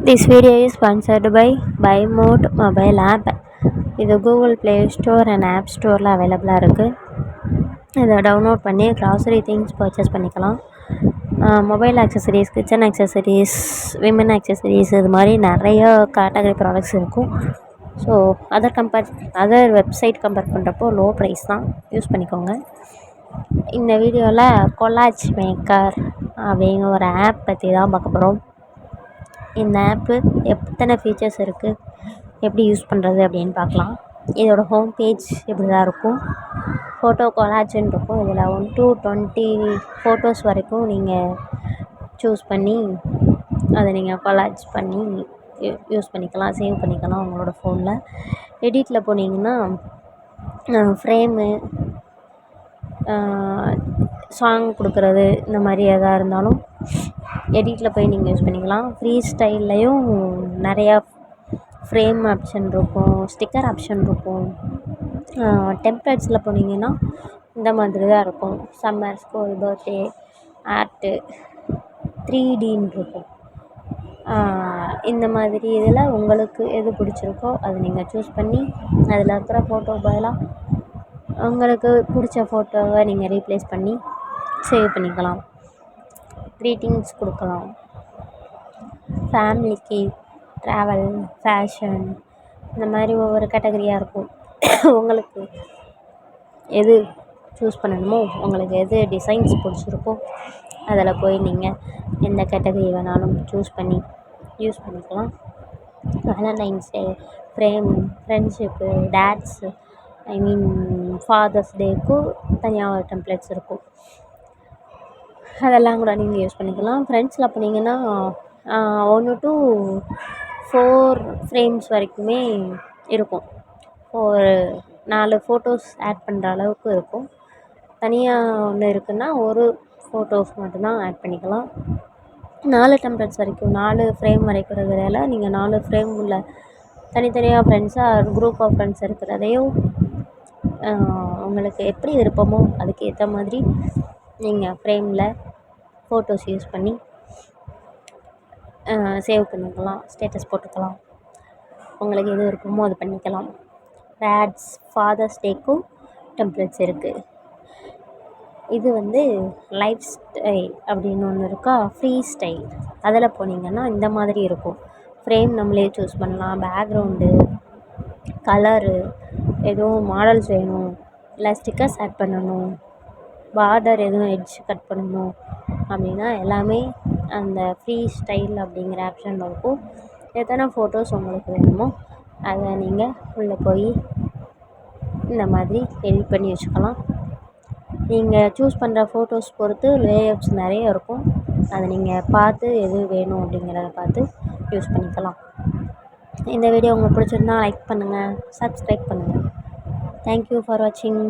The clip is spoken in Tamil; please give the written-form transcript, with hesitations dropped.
This video is sponsored by BuyMode mobile app. இது Google play store and app ஸ்டோரில் அவைலபிளாக இருக்குது. இதை டவுன்லோட் பண்ணி க்ராசரி திங்ஸ் பர்ச்சேஸ் பண்ணிக்கலாம். Mobile accessories, kitchen accessories, women accessories, இது மாதிரி நிறைய கேட்டகரி ப்ராடக்ட்ஸ் இருக்கும். ஸோ அதர் வெப்சைட் கம்பேர் பண்ணுறப்போ லோ ப்ரைஸ் தான், யூஸ் பண்ணிக்கோங்க. இந்த வீடியோவில் கொலாஜ் மேக்கர் அப்படிங்கிற ஒரு ஆப் பற்றி தான் பார்க்க போகிறோம். இந்த ஆப்பு எத்தனை ஃபீச்சர்ஸ் இருக்குது, எப்படி யூஸ் பண்ணுறது அப்படின்னு பார்க்கலாம். இதோட ஹோம் பேஜ் இப்படி தான் இருக்கும். ஃபோட்டோ கொலாஜ்ன்னு இருக்கும். இதில் 1 to 20 ஃபோட்டோஸ் வரைக்கும் நீங்கள் சூஸ் பண்ணி அதை நீங்கள் கொலாஜ் பண்ணி யூஸ் பண்ணிக்கலாம், சேவ் பண்ணிக்கலாம் உங்களோட ஃபோனில். எடிட்டில் போனீங்கன்னா ஃப்ரேமு, சாங் கொடுக்குறது, இந்த மாதிரி எதாக இருந்தாலும் எடிட்டில் போய் நீங்கள் யூஸ் பண்ணிக்கலாம். ஃப்ரீ ஸ்டைல்லையும் நிறையா ஃப்ரேம் ஆப்ஷன் இருக்கும், ஸ்டிக்கர் ஆப்ஷன் இருக்கும். டெம்ப்ளேட்ஸில் போனீங்கன்னா இந்த மாதிரி தான் இருக்கும். சம்மர், ஸ்கூல், பர்த்டே, ஆர்ட்டு, 3Dன்னு இருக்கும். இந்த மாதிரி இதில் உங்களுக்கு எது பிடிச்சிருக்கோ அதை நீங்கள் சூஸ் பண்ணி அதில் இருக்கிற ஃபோட்டோ பதிலாக உங்களுக்கு பிடிச்ச ஃபோட்டோவை நீங்கள் ரீப்ளேஸ் பண்ணி சேவ் பண்ணிக்கலாம். க்ரீட்டிங்ஸ் கொடுக்கலாம். ஃபேமிலிக்கு, ட்ராவல், ஃபேஷன், இந்த மாதிரி ஒவ்வொரு கேட்டகரியாக இருக்கும். உங்களுக்கு எது சூஸ் பண்ணணுமோ, உங்களுக்கு எது டிசைன்ஸ் பிடிச்சிருக்கோ அதில் போய் நீங்கள் எந்த கேட்டகரி வேணாலும் சூஸ் பண்ணி யூஸ் பண்ணிக்கலாம். வேலண்டைன்ஸ் டே, ஃப்ரேம், ஃப்ரெண்ட்ஷிப்பு, டேட்ஸு, ஃபாதர்ஸ் டேக்கும் தனியாக ஒரு டெம்ப்ளேட்ஸ் இருக்கும். அதெல்லாம் கூட நீங்கள் யூஸ் பண்ணிக்கலாம். ஃப்ரெண்ட்ஸில் போனீங்கன்னா 1 to 4 ஃப்ரேம்ஸ் வரைக்குமே இருக்கும். ஒரு 4 ஃபோட்டோஸ் ஆட் பண்ணுற அளவுக்கு இருக்கும். தனியாக ஒன்று இருக்குன்னா ஒரு ஃபோட்டோஸ் மட்டும்தான் ஆட் பண்ணிக்கலாம். 4 டெம்ப்ளேட்ஸ் வரைக்கும், 4 ஃப்ரேம் வரைக்கும் இருக்கிறதால நீங்கள் 4 ஃப்ரேம் உள்ள தனித்தனியாக ஃப்ரெண்ட்ஸாக குரூப் ஆஃப் ஃப்ரெண்ட்ஸ் இருக்கிறதையும் உங்களுக்கு எப்படி விருப்பமோ அதுக்கு ஏற்ற மாதிரி நீங்கள் ஃப்ரேமில் ஃபோட்டோஸ் யூஸ் பண்ணி சேவ் பண்ணிக்கலாம், ஸ்டேட்டஸ் போட்டுக்கலாம். உங்களுக்கு எது விருப்பமோ அது பண்ணிக்கலாம். டேட்ஸ், ஃபாதர்ஸ் டேக்கும் டெம்ப்ளேட்ஸ் இருக்குது. இது லைஃப் ஸ்டைல் அப்படின்னு ஒன்று இருக்கா, ஃப்ரீ ஸ்டைல். அதில் போனீங்கன்னா இந்த மாதிரி இருக்கும். ஃப்ரேம் நம்மளே சூஸ் பண்ணலாம். பேக்ரவுண்டு, கலரு, எதுவும் மாடல்ஸ் வேணும், இல்லை ஸ்டிக்கர்ஸ் ஆட் பண்ணணும், பார்டர் எதுவும் எட்ஜ் கட் பண்ணணும் அப்படின்னா எல்லாமே அந்த ஃப்ரீ ஸ்டைல் அப்படிங்கிற ஆப்ஷனில் இருக்கும். எத்தனை ஃபோட்டோஸ் உங்களுக்கு வேணுமோ அதை நீங்கள் உள்ளே போய் இந்த மாதிரி எடிட் பண்ணி வச்சுக்கலாம். நீங்கள் சூஸ் பண்ணுற ஃபோட்டோஸ் பொறுத்து லேஅவுட்ஸ் நிறைய இருக்கும். அதை நீங்கள் பார்த்து எது வேணும் அப்படிங்கிறத பார்த்து யூஸ் பண்ணிக்கலாம். இந்த வீடியோ உங்களுக்கு பிடிச்சிருந்தா லைக் பண்ணுங்கள், சப்ஸ்கிரைப் பண்ணுங்கள். தேங்க்யூ ஃபார் வாட்சிங்.